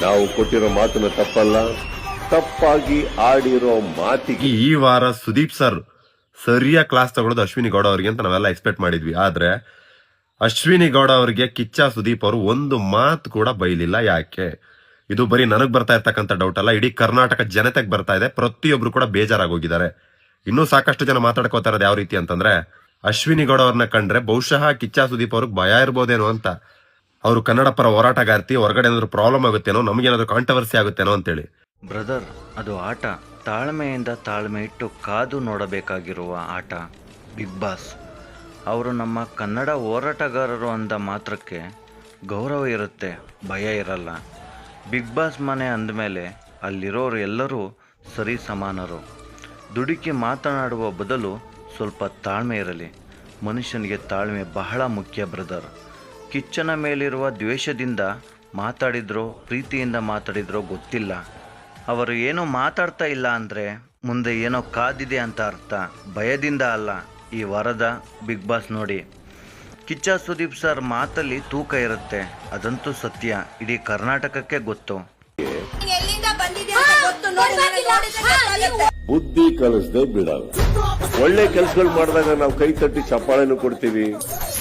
ನಾವು ಕೊಟ್ಟಿರೋ ಮಾತನ್ನ ತಪ್ಪಲ್ಲ, ತಪ್ಪಾಗಿ ಆಡಿರೋ ಮಾತಿಗೆ ಈ ವಾರ ಸುದೀಪ್ ಸರ್ ಸರಿಯಾಗಿ ಕ್ಲಾಸ್ ತಗೊಳ್ಳೋದು ಅಶ್ವಿನಿ ಗೌಡ ಅವರಿಗೆ ಅಂತ ನಾವೆಲ್ಲ ಎಕ್ಸ್ಪೆಕ್ಟ್ ಮಾಡಿದ್ವಿ. ಆದ್ರೆ ಅಶ್ವಿನಿ ಗೌಡ ಅವರಿಗೆ ಕಿಚ್ಚ ಸುದೀಪ್ ಅವರು ಒಂದು ಮಾತು ಕೂಡ ಬೈಲಿಲ್ಲ. ಯಾಕೆ? ಇದು ಬರೀ ನನಗ್ ಬರ್ತಾ ಇರ್ತಕ್ಕಂಥ ಡೌಟ್ ಅಲ್ಲ, ಇಡೀ ಕರ್ನಾಟಕ ಜನತೆಗೆ ಬರ್ತಾ ಇದೆ. ಪ್ರತಿಯೊಬ್ರು ಕೂಡ ಬೇಜಾರಾಗೋಗಿದ್ದಾರೆ. ಇನ್ನೂ ಸಾಕಷ್ಟು ಜನ ಮಾತಾಡ್ಕೋತಾ ಇರೋದು ಯಾವ ರೀತಿ ಅಂತಂದ್ರೆ, ಅಶ್ವಿನಿ ಗೌಡ ಅವ್ರನ್ನ ಕಂಡ್ರೆ ಬಹುಶಃ ಕಿಚ್ಚ ಸುದೀಪ್ ಅವ್ರಿಗೆ ಭಯ ಇರ್ಬೋದೇನೋ ಅಂತ. ಅವರು ಕನ್ನಡ ಪರ ಹೋರಾಟಗಾರ್ತಿ, ಹೊರಗಡೆ ಏನಾದ್ರು ಪ್ರಾಬ್ಲಮ್ ಆಗುತ್ತೇನೋ, ನಮಗೇನಾದ್ರು ಕಾಂಟ್ರವರ್ಸಿ ಆಗುತ್ತೇನೋ ಅಂತೇಳಿ. ಬ್ರದರ್, ಅದು ಆಟ. ತಾಳ್ಮೆಯಿಂದ ತಾಳ್ಮೆ ಇಟ್ಟು ಕಾದು ನೋಡಬೇಕಾಗಿರುವ ಆಟ ಬಿಗ್ ಬಾಸ್. ಅವರು ನಮ್ಮ ಕನ್ನಡ ಹೋರಾಟಗಾರರು ಅಂದ ಮಾತ್ರಕ್ಕೆ ಗೌರವ ಇರುತ್ತೆ, ಭಯ ಇರಲ್ಲ. ಬಿಗ್ ಬಾಸ್ ಮನೆ ಅಂದಮೇಲೆ ಅಲ್ಲಿರೋರು ಎಲ್ಲರೂ ಸರಿ ಸಮಾನರು. ದುಡುಕಿ ಮಾತನಾಡುವ ಬದಲು ಸ್ವಲ್ಪ ತಾಳ್ಮೆ ಇರಲಿ. ಮನುಷ್ಯನಿಗೆ ತಾಳ್ಮೆ ಬಹಳ ಮುಖ್ಯ ಬ್ರದರ್. ಕಿಚ್ಚನ ಮೇಲಿರುವ ದ್ವೇಷದಿಂದ ಮಾತಾಡಿದ್ರೋ ಪ್ರೀತಿಯಿಂದ ಮಾತಾಡಿದ್ರೋ ಗೊತ್ತಿಲ್ಲ. ಅವರು ಏನೋ ಮಾತಾಡ್ತಾ ಇಲ್ಲ ಅಂದರೆ ಮುಂದೆ ಏನೋ ಕಾದಿದೆ ಅಂತ ಅರ್ಥ, ಭಯದಿಂದ ಅಲ್ಲ. ಈ ವಾರದ ಬಿಗ್ ಬಾಸ್ ನೋಡಿ, ಕಿಚ್ಚ ಸುದೀಪ್ ಸರ್ ಮಾತಲ್ಲಿ ತೂಕ ಇರುತ್ತೆ, ಅದಂತೂ ಸತ್ಯ. ಇಡೀ ಕರ್ನಾಟಕಕ್ಕೆ ಗೊತ್ತು. ಬುದ್ಧಿ ಕಲಿಸದೆ ಬಿಡಲ್ಲ. ಒಳ್ಳೆ ಕೆಲಸಗಳು ಮಾಡಿದಾಗ ನಾವು ಕೈ ತಟ್ಟಿ ಚಪ್ಪಾಳೆನೂ ಕೊಡ್ತೀವಿ.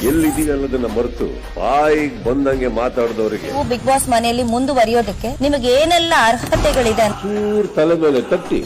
ಎಲ್ಲಿದ್ದೀವಿ ಅನ್ನೋದನ್ನ ಮರೆತು ಬಾಯಿಗೆ ಬಂದಂಗೆ ಮಾತಾಡಿದವರಿಗೆ ಬಿಗ್ ಬಾಸ್ ಮನೆಯಲ್ಲಿ ಮುಂದುವರಿಯೋದಕ್ಕೆ ನಿಮಗೆ ಏನೆಲ್ಲ ಅರ್ಹತೆಗಳಿದೆ ಚೂರ್ ತಲೆ ಮೇಲೆ ತಟ್ಟಿ